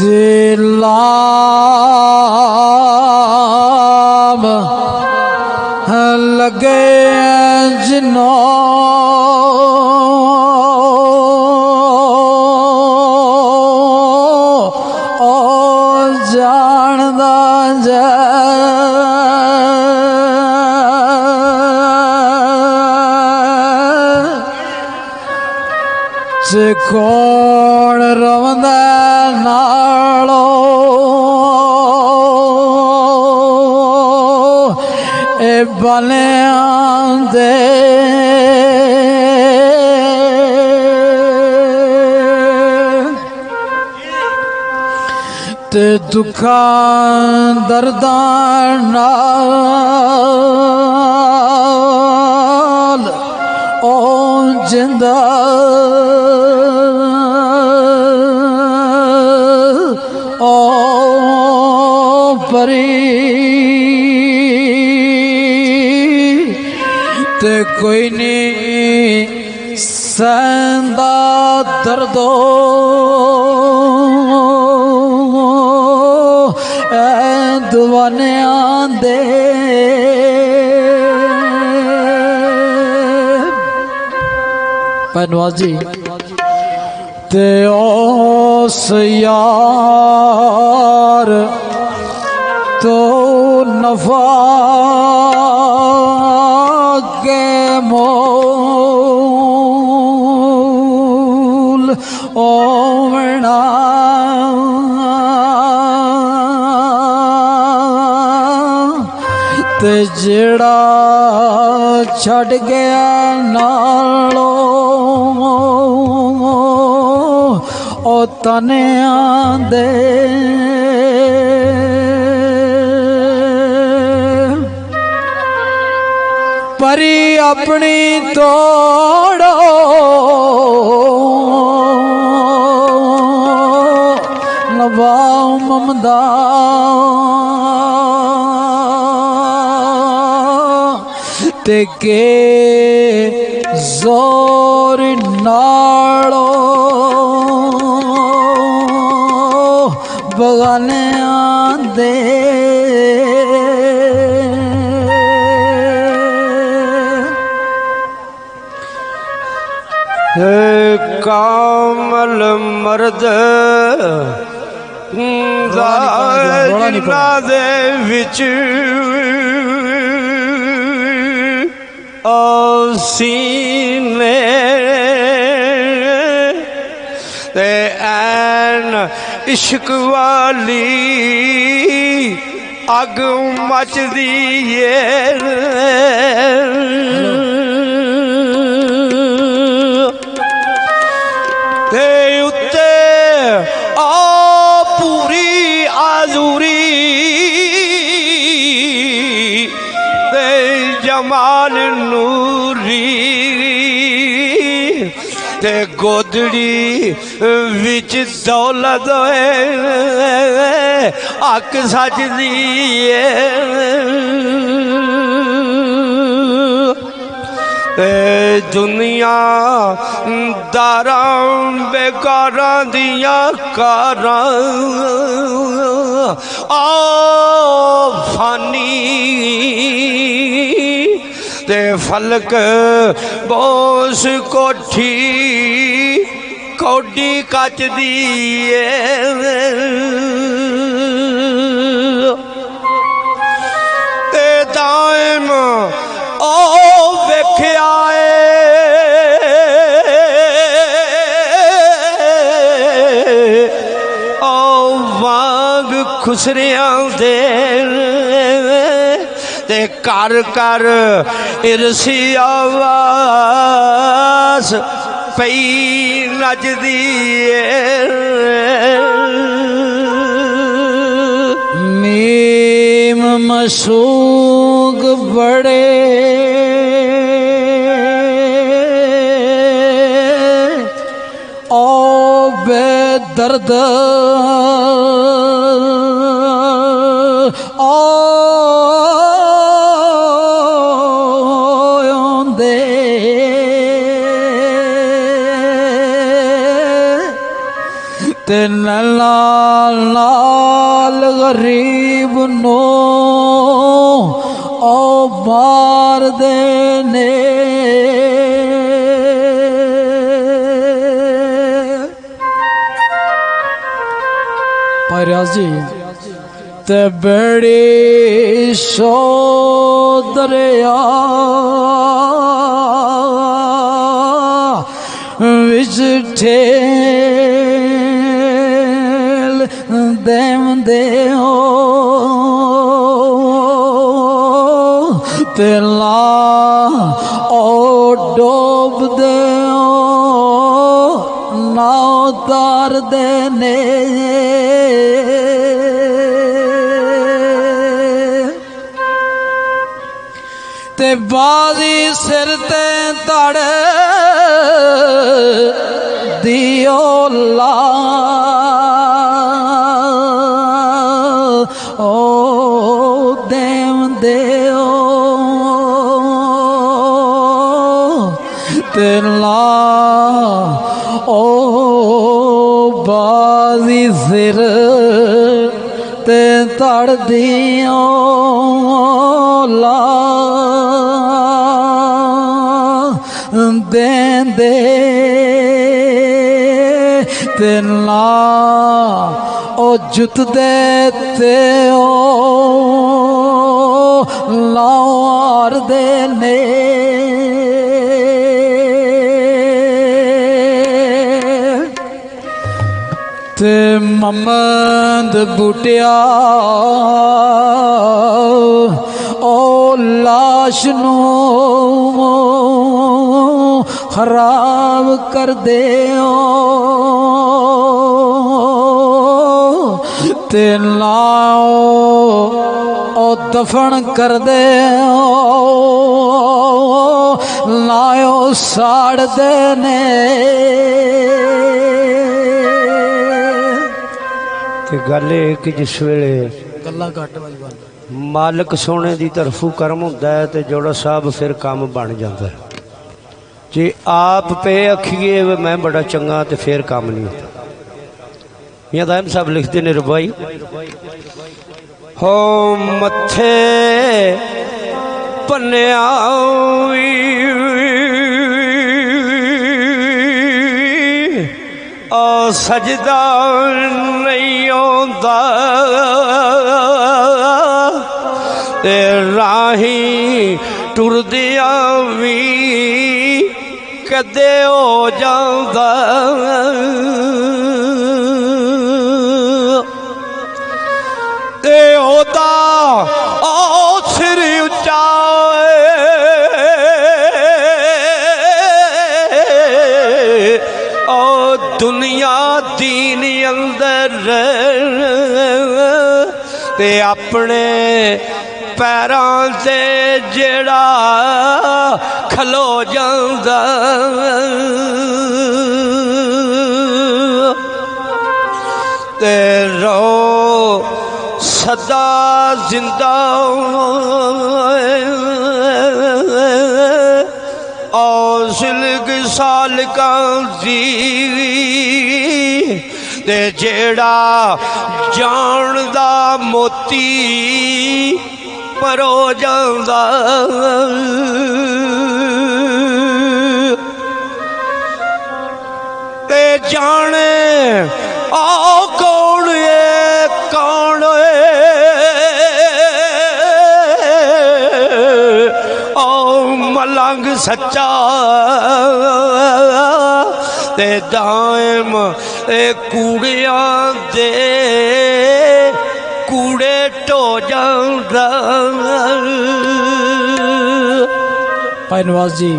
दिलाम लगे जिनो ओ जानदा जा कौन रवंदा नालो ए बलियां दे ते दुखां दर्दां नाल ओ जिंदा परी ते कोई नहीं सहंदा दर्दो ऐ दवानियां दे पहनवाज जी ते ओस यार तो नफा के मोल ओवना ते जेड़ा छड़ गया नालो ओ तने आंदे परी अपनी तोड़ो नवाओ ममदा ते के जोर नालो बगाने आंदे कामल मर्द दे विच सीने ते ऐन इश्क वाली अग मचदी ते उत्ते आ पूरी आजूरी ते जमाल नूरी ते गोदड़ी विच दौलत अक सजदी दुनिया दारां बेकारां दियां कारां आ फानी ते फलक बोस कोठी कौडी कच दी ते दाइम ओ वेख्या ओ वाग खुसरियां दे ते कर कर इरसी आवाज पई नचदी मीम मसूग बड़े ओ बेदर्द ते नाल नाल गरीब नो ओ मार देने पायराज जी ते बड़ी दरिया विच ठेल देम दे ते ला ओ डोब दे ना उतार देने ते बाजी सिर ते तड़ दियो ला ओ देम देओ ते ला ओ बाजी सिर ते तड़ दियो ला देंदे ते ना ओ जुत देते ओ लार देने ते ममद बुटिया ओ लाश नू खराब कर दे ते लाओ ओ दफन कर दे लाओ साड़ देने ते गल कि जिस वेले गल्ला घट वाली बात मालिक सोने की तरफों करम होंदा है ते जोड़ा साहब फिर काम बन जाता है जे आप पे अखीए मैं बड़ा चंगा तो फिर काम नहीं होता मियां दायम साहब लिखते ने रुबाई हो मथे पन्निया ओ सजदा नहीं आंदा ते राही टुरदिया भी कदे हो जांदा ते ओदा ओ सिर उच्चा ओ दुनिया दीन अंदर ते अपने पैरां से जेड़ा खलो जांदा ते रो सदा जिंदा और सिलक सालका दी ते जेड़ा जानदा मोती परो जांदा ते जाने आओ कौन है कौन ओ मलंग सच्चा ते दायम कूड़िया दे कूड़े ढो जांदा भाई नवाज जी